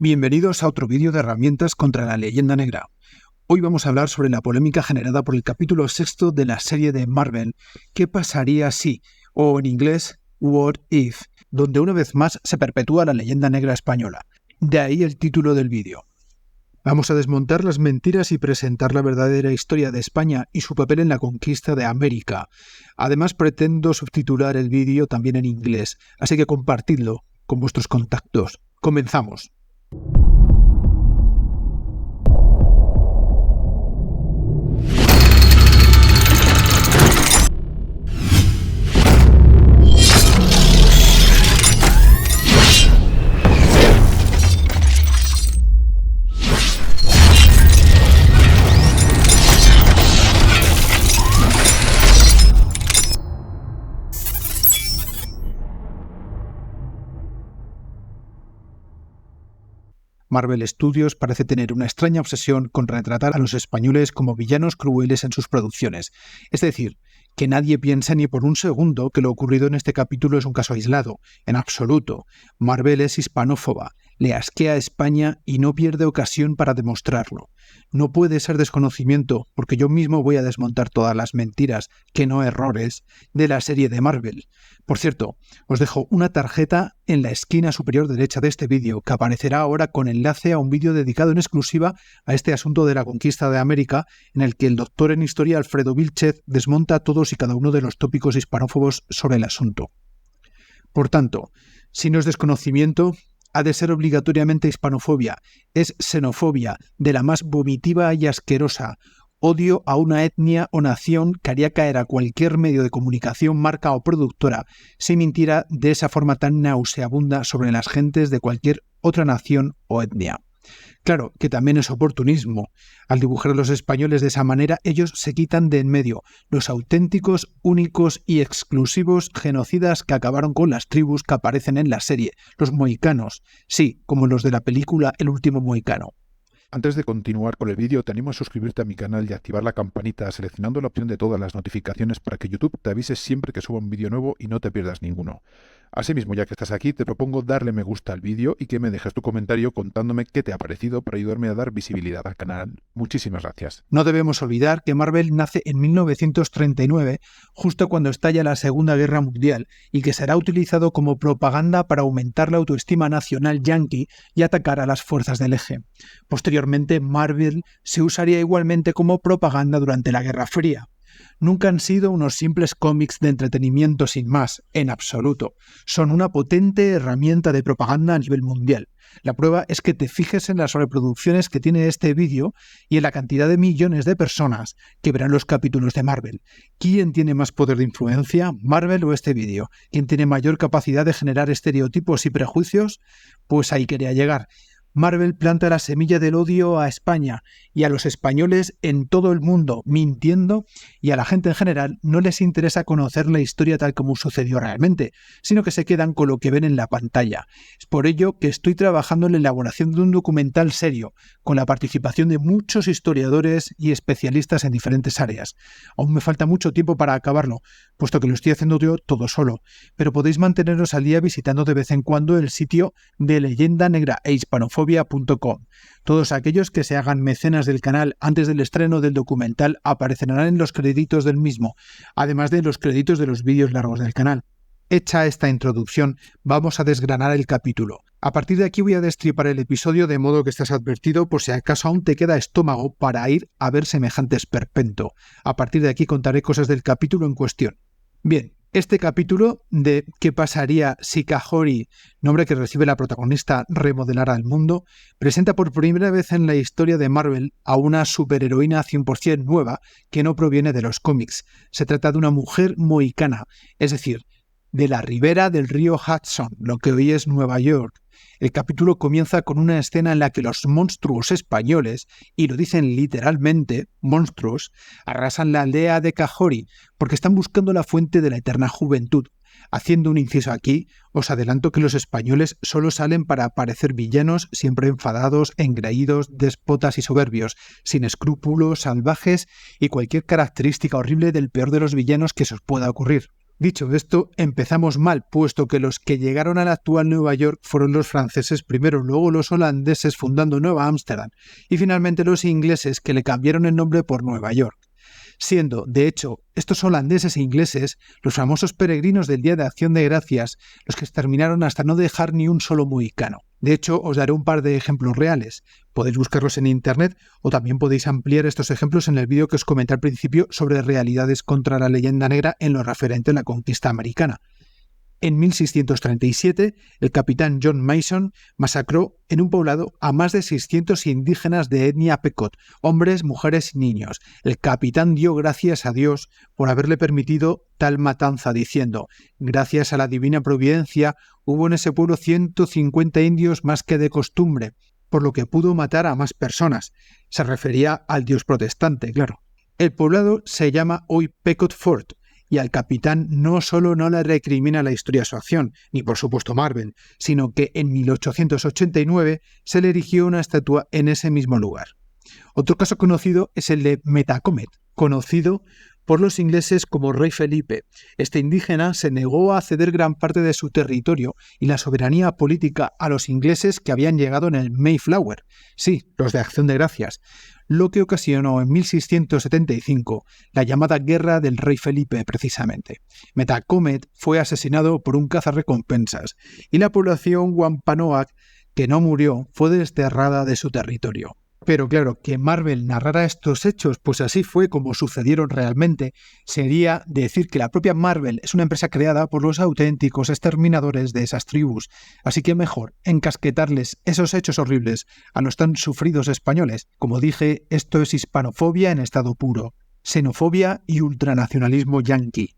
Bienvenidos a otro vídeo de herramientas contra la leyenda negra. Hoy vamos a hablar sobre la polémica generada por el capítulo 6 de la serie de Marvel, ¿Qué pasaría si? O en inglés, What If, donde una vez más se perpetúa la leyenda negra española. De ahí el título del vídeo. Vamos a desmontar las mentiras y presentar la verdadera historia de España y su papel en la conquista de América. Además, pretendo subtitular el vídeo también en inglés, así que compartidlo con vuestros contactos. Comenzamos. Marvel Studios parece tener una extraña obsesión con retratar a los españoles como villanos crueles en sus producciones. Es decir, que nadie piense ni por un segundo que lo ocurrido en este capítulo es un caso aislado. En absoluto. Marvel es hispanófoba, le asquea a España y no pierde ocasión para demostrarlo. No puede ser desconocimiento, porque yo mismo voy a desmontar todas las mentiras, que no errores, de la serie de Marvel. Por cierto, os dejo una tarjeta en la esquina superior derecha de este vídeo, que aparecerá ahora con enlace a un vídeo dedicado en exclusiva a este asunto de la conquista de América, en el que el doctor en historia Alfredo Vilchez desmonta todos y cada uno de los tópicos hispanófobos sobre el asunto. Por tanto, si no es desconocimiento, ha de ser obligatoriamente hispanofobia, es xenofobia, de la más vomitiva y asquerosa, odio a una etnia o nación que haría caer a cualquier medio de comunicación, marca o productora si mintiera de esa forma tan nauseabunda sobre las gentes de cualquier otra nación o etnia. Claro que también es oportunismo. Al dibujar a los españoles de esa manera, ellos se quitan de en medio los auténticos, únicos y exclusivos genocidas que acabaron con las tribus que aparecen en la serie, los mohicanos, sí, como los de la película El último mohicano. Antes de continuar con el vídeo, te animo a suscribirte a mi canal y activar la campanita seleccionando la opción de todas las notificaciones para que YouTube te avise siempre que suba un vídeo nuevo y no te pierdas ninguno. Asimismo, ya que estás aquí, te propongo darle me gusta al vídeo y que me dejes tu comentario contándome qué te ha parecido para ayudarme a dar visibilidad al canal. Muchísimas gracias. No debemos olvidar que Marvel nace en 1939, justo cuando estalla la Segunda Guerra Mundial, y que será utilizado como propaganda para aumentar la autoestima nacional yanqui y atacar a las fuerzas del eje. Posteriormente, Marvel se usaría igualmente como propaganda durante la Guerra Fría. Nunca han sido unos simples cómics de entretenimiento sin más, en absoluto. Son una potente herramienta de propaganda a nivel mundial. La prueba es que te fijes en las reproducciones que tiene este vídeo y en la cantidad de millones de personas que verán los capítulos de Marvel. ¿Quién tiene más poder de influencia, Marvel o este vídeo? ¿Quién tiene mayor capacidad de generar estereotipos y prejuicios? Pues ahí quería llegar. Marvel planta la semilla del odio a España y a los españoles en todo el mundo, mintiendo, y a la gente en general no les interesa conocer la historia tal como sucedió realmente, sino que se quedan con lo que ven en la pantalla. Es por ello que estoy trabajando en la elaboración de un documental serio, con la participación de muchos historiadores y especialistas en diferentes áreas. Aún me falta mucho tiempo para acabarlo, puesto que lo estoy haciendo yo todo solo, pero podéis manteneros al día visitando de vez en cuando el sitio de Leyenda Negra e Hispanofobia. Todos aquellos que se hagan mecenas del canal antes del estreno del documental aparecerán en los créditos del mismo, además de los créditos de los vídeos largos del canal. Hecha esta introducción, vamos a desgranar el capítulo. A partir de aquí voy a destripar el episodio de modo que estés advertido por si acaso aún te queda estómago para ir a ver semejante esperpento. A partir de aquí contaré cosas del capítulo en cuestión. Bien. Este capítulo de ¿Qué pasaría si Kahori, nombre que recibe la protagonista, remodelara el mundo?, presenta por primera vez en la historia de Marvel a una superheroína 100% nueva que no proviene de los cómics. Se trata de una mujer mohicana, es decir, de la ribera del río Hudson, lo que hoy es Nueva York. El capítulo comienza con una escena en la que los monstruos españoles, y lo dicen literalmente, monstruos, arrasan la aldea de Kahori porque están buscando la fuente de la eterna juventud. Haciendo un inciso aquí, os adelanto que los españoles solo salen para parecer villanos, siempre enfadados, engreídos, déspotas y soberbios, sin escrúpulos, salvajes y cualquier característica horrible del peor de los villanos que se os pueda ocurrir. Dicho esto, empezamos mal, puesto que los que llegaron a la actual Nueva York fueron los franceses primero, luego los holandeses fundando Nueva Ámsterdam y finalmente los ingleses que le cambiaron el nombre por Nueva York. Siendo, de hecho, estos holandeses e ingleses los famosos peregrinos del Día de Acción de Gracias los que exterminaron hasta no dejar ni un solo mohicano. De hecho, os daré un par de ejemplos reales. Podéis buscarlos en internet o también podéis ampliar estos ejemplos en el vídeo que os comenté al principio sobre realidades contra la leyenda negra en lo referente a la conquista americana. En 1637, el capitán John Mason masacró en un poblado a más de 600 indígenas de etnia Pequot, hombres, mujeres y niños. El capitán dio gracias a Dios por haberle permitido tal matanza, diciendo: «Gracias a la divina providencia, hubo en ese pueblo 150 indios más que de costumbre, por lo que pudo matar a más personas». Se refería al dios protestante, claro. El poblado se llama hoy Pequot Fort, y al capitán no solo no le recrimina la historia su acción, ni por supuesto Marvel, sino que en 1889 se le erigió una estatua en ese mismo lugar. Otro caso conocido es el de Metacomet, conocido por los ingleses como Rey Felipe. Este indígena se negó a ceder gran parte de su territorio y la soberanía política a los ingleses que habían llegado en el Mayflower, sí, los de Acción de Gracias, lo que ocasionó en 1675 la llamada Guerra del Rey Felipe precisamente. Metacomet fue asesinado por un cazarrecompensas y la población Wampanoag, que no murió, fue desterrada de su territorio. Pero claro, que Marvel narrara estos hechos, pues así fue como sucedieron realmente, sería decir que la propia Marvel es una empresa creada por los auténticos exterminadores de esas tribus, así que mejor encasquetarles esos hechos horribles a los tan sufridos españoles. Como dije, esto es hispanofobia en estado puro, xenofobia y ultranacionalismo yanqui.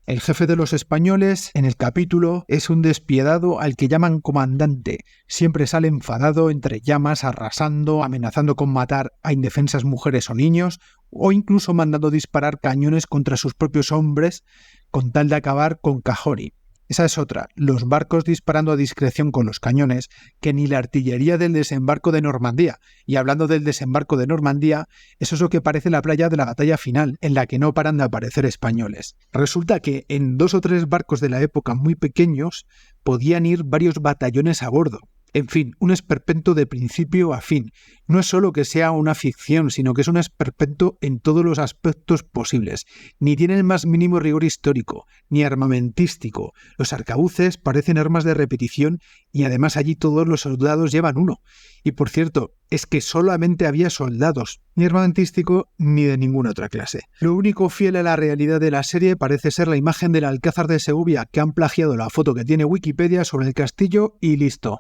El jefe de los españoles, en el capítulo, es un despiadado al que llaman comandante. Siempre sale enfadado, entre llamas, arrasando, amenazando con matar a indefensas mujeres o niños, o incluso mandando disparar cañones contra sus propios hombres con tal de acabar con Cajori. Esa es otra, los barcos disparando a discreción con los cañones, que ni la artillería del desembarco de Normandía. Y hablando del desembarco de Normandía, eso es lo que parece la playa de la batalla final, en la que no paran de aparecer españoles. Resulta que en 2 o 3 barcos de la época muy pequeños podían ir varios batallones a bordo. En fin, un esperpento de principio a fin. No es solo que sea una ficción, sino que es un esperpento en todos los aspectos posibles. Ni tiene el más mínimo rigor histórico, ni armamentístico. Los arcabuces parecen armas de repetición y además allí todos los soldados llevan uno. Y por cierto, es que solamente había soldados, ni armamentístico ni de ninguna otra clase. Lo único fiel a la realidad de la serie parece ser la imagen del Alcázar de Segovia, que han plagiado la foto que tiene Wikipedia sobre el castillo y listo.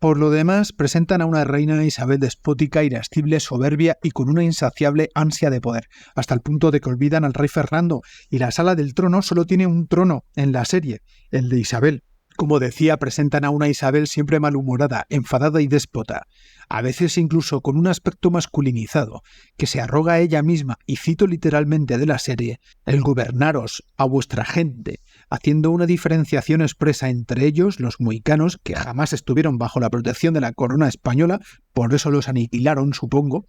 Por lo demás, presentan a una reina Isabel despótica, irascible, soberbia y con una insaciable ansia de poder, hasta el punto de que olvidan al rey Fernando, y la sala del trono solo tiene un trono en la serie, el de Isabel. Como decía, presentan a una Isabel siempre malhumorada, enfadada y déspota, a veces incluso con un aspecto masculinizado, que se arroga a ella misma, y cito literalmente de la serie, el gobernaros a vuestra gente, haciendo una diferenciación expresa entre ellos, los mohicanos, que jamás estuvieron bajo la protección de la corona española, por eso los aniquilaron, supongo,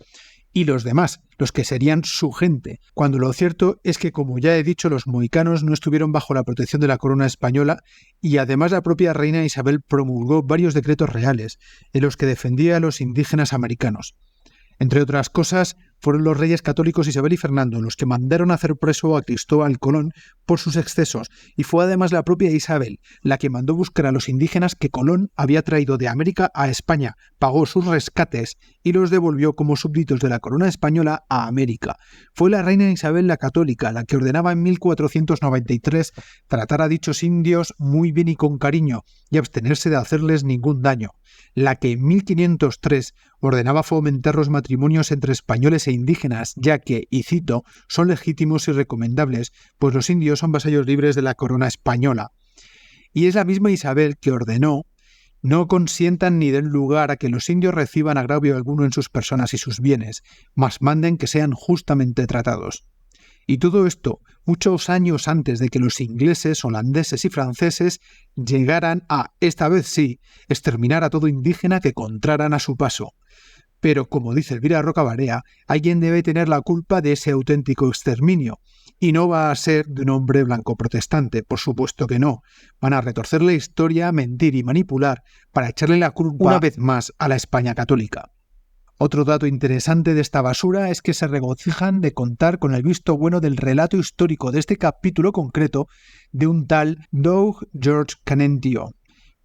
y los demás, los que serían su gente, cuando lo cierto es que, como ya he dicho, los mohicanos no estuvieron bajo la protección de la corona española y además la propia reina Isabel promulgó varios decretos reales en los que defendía a los indígenas americanos. Entre otras cosas, fueron los reyes católicos Isabel y Fernando los que mandaron hacer preso a Cristóbal Colón por sus excesos, y fue además la propia Isabel la que mandó buscar a los indígenas que Colón había traído de América a España, pagó sus rescates y los devolvió como súbditos de la corona española a América. Fue la reina Isabel la Católica la que ordenaba en 1493 tratar a dichos indios muy bien y con cariño y abstenerse de hacerles ningún daño, la que en 1503 ordenaba fomentar los matrimonios entre españoles e indígenas, ya que, y cito, son legítimos y recomendables, pues los indios son vasallos libres de la corona española. Y es la misma Isabel que ordenó no consientan ni den lugar a que los indios reciban agravio alguno en sus personas y sus bienes, mas manden que sean justamente tratados. Y todo esto muchos años antes de que los ingleses, holandeses y franceses llegaran a, esta vez sí, exterminar a todo indígena que encontraran a su paso. Pero, como dice Elvira Rocabarea, alguien debe tener la culpa de ese auténtico exterminio. Y no va a ser de un hombre blanco protestante, por supuesto que no. Van a retorcer la historia, mentir y manipular para echarle la culpa una vez más a la España católica. Otro dato interesante de esta basura es que se regocijan de contar con el visto bueno del relato histórico de este capítulo concreto de un tal Doug George Canentio,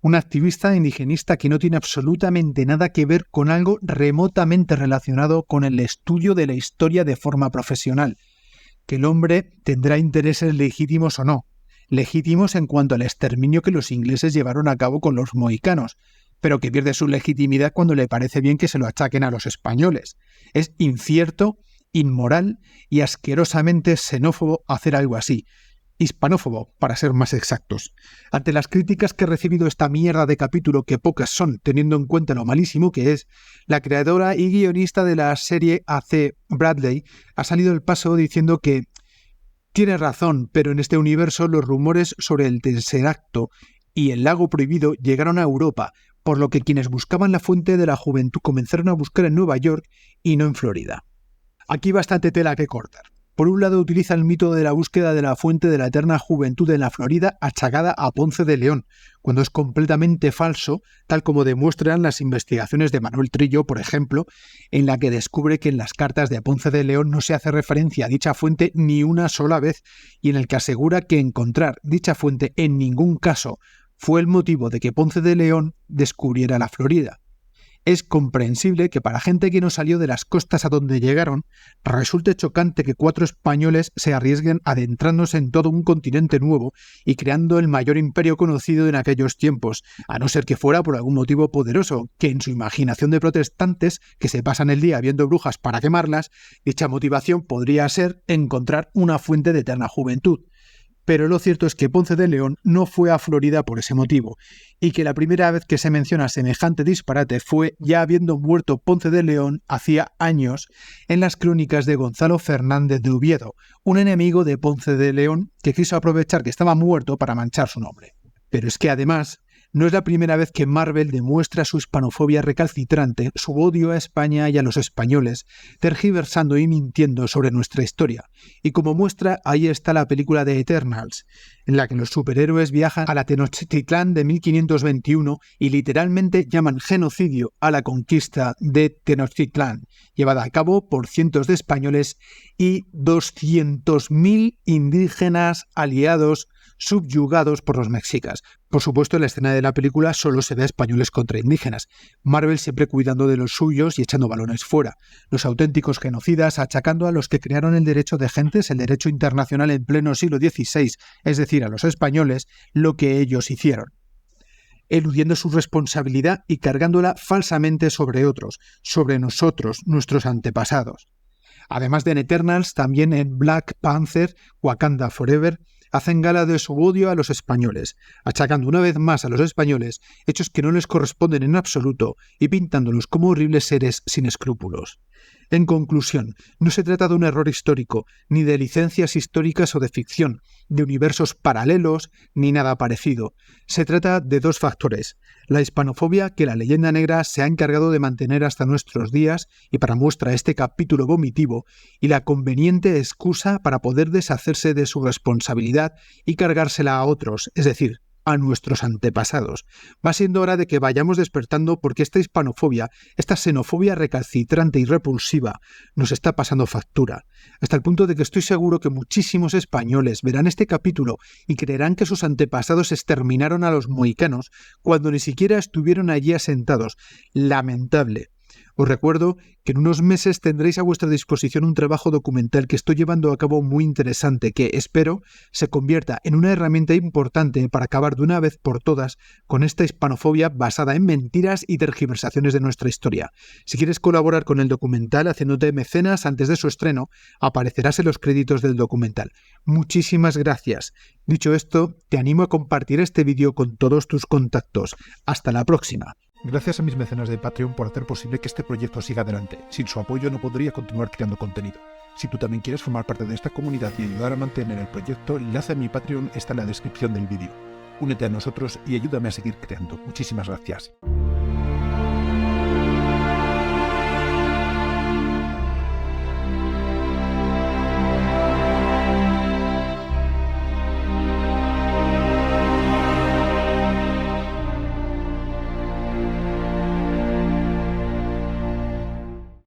un activista indigenista que no tiene absolutamente nada que ver con algo remotamente relacionado con el estudio de la historia de forma profesional. Que el hombre tendrá intereses legítimos o no, legítimos en cuanto al exterminio que los ingleses llevaron a cabo con los mohicanos, pero que pierde su legitimidad cuando le parece bien que se lo achaquen a los españoles. Es incierto, inmoral y asquerosamente xenófobo hacer algo así. Hispanófobo, para ser más exactos. Ante las críticas que ha recibido esta mierda de capítulo, que pocas son, teniendo en cuenta lo malísimo que es, la creadora y guionista de la serie A.C. Bradley ha salido al paso diciendo que tiene razón, pero en este universo los rumores sobre el Tesseracto y el lago prohibido llegaron a Europa, por lo que quienes buscaban la fuente de la juventud comenzaron a buscar en Nueva York y no en Florida. Aquí bastante tela que cortar. Por un lado utiliza el mito de la búsqueda de la fuente de la eterna juventud en la Florida achacada a Ponce de León, cuando es completamente falso, tal como demuestran las investigaciones de Manuel Trillo, por ejemplo, en la que descubre que en las cartas de Ponce de León no se hace referencia a dicha fuente ni una sola vez, y en el que asegura que encontrar dicha fuente en ningún caso fue el motivo de que Ponce de León descubriera la Florida. Es comprensible que para gente que no salió de las costas a donde llegaron, resulte chocante que 4 españoles se arriesguen adentrándose en todo un continente nuevo y creando el mayor imperio conocido en aquellos tiempos, a no ser que fuera por algún motivo poderoso, que en su imaginación de protestantes, que se pasan el día viendo brujas para quemarlas, dicha motivación podría ser encontrar una fuente de eterna juventud. Pero lo cierto es que Ponce de León no fue a Florida por ese motivo, y que la primera vez que se menciona semejante disparate fue ya habiendo muerto Ponce de León hacía años en las crónicas de Gonzalo Fernández de Oviedo, un enemigo de Ponce de León que quiso aprovechar que estaba muerto para manchar su nombre. Pero es que además no es la primera vez que Marvel demuestra su hispanofobia recalcitrante, su odio a España y a los españoles, tergiversando y mintiendo sobre nuestra historia. Y como muestra, ahí está la película de Eternals, en la que los superhéroes viajan a la Tenochtitlán de 1521 y literalmente llaman genocidio a la conquista de Tenochtitlán, llevada a cabo por cientos de españoles y 200.000 indígenas aliados subyugados por los mexicas. Por supuesto, en la escena de la película solo se ve a españoles contra indígenas. Marvel siempre cuidando de los suyos y echando balones fuera. Los auténticos genocidas achacando a los que crearon el derecho de gentes, el derecho internacional en pleno siglo XVI, es decir, a los españoles, lo que ellos hicieron. Eludiendo su responsabilidad y cargándola falsamente sobre otros, sobre nosotros, nuestros antepasados. Además de en Eternals, también en Black Panther, Wakanda Forever, hacen gala de su odio a los españoles, achacando una vez más a los españoles hechos que no les corresponden en absoluto y pintándolos como horribles seres sin escrúpulos. En conclusión, no se trata de un error histórico, ni de licencias históricas o de ficción, de universos paralelos, ni nada parecido. Se trata de 2 factores: la hispanofobia que la leyenda negra se ha encargado de mantener hasta nuestros días y para muestra este capítulo vomitivo, y la conveniente excusa para poder deshacerse de su responsabilidad y cargársela a otros, es decir, a nuestros antepasados. Va siendo hora de que vayamos despertando porque esta hispanofobia, esta xenofobia recalcitrante y repulsiva, nos está pasando factura, hasta el punto de que estoy seguro que muchísimos españoles verán este capítulo y creerán que sus antepasados exterminaron a los mohicanos cuando ni siquiera estuvieron allí asentados. Lamentable. Os recuerdo que en unos meses tendréis a vuestra disposición un trabajo documental que estoy llevando a cabo muy interesante que, espero, se convierta en una herramienta importante para acabar de una vez por todas con esta hispanofobia basada en mentiras y tergiversaciones de nuestra historia. Si quieres colaborar con el documental haciéndote mecenas antes de su estreno, aparecerás en los créditos del documental. Muchísimas gracias. Dicho esto, te animo a compartir este vídeo con todos tus contactos. Hasta la próxima. Gracias a mis mecenas de Patreon por hacer posible que este proyecto siga adelante. Sin su apoyo no podría continuar creando contenido. Si tú también quieres formar parte de esta comunidad y ayudar a mantener el proyecto, el enlace a mi Patreon está en la descripción del vídeo. Únete a nosotros y ayúdame a seguir creando. Muchísimas gracias.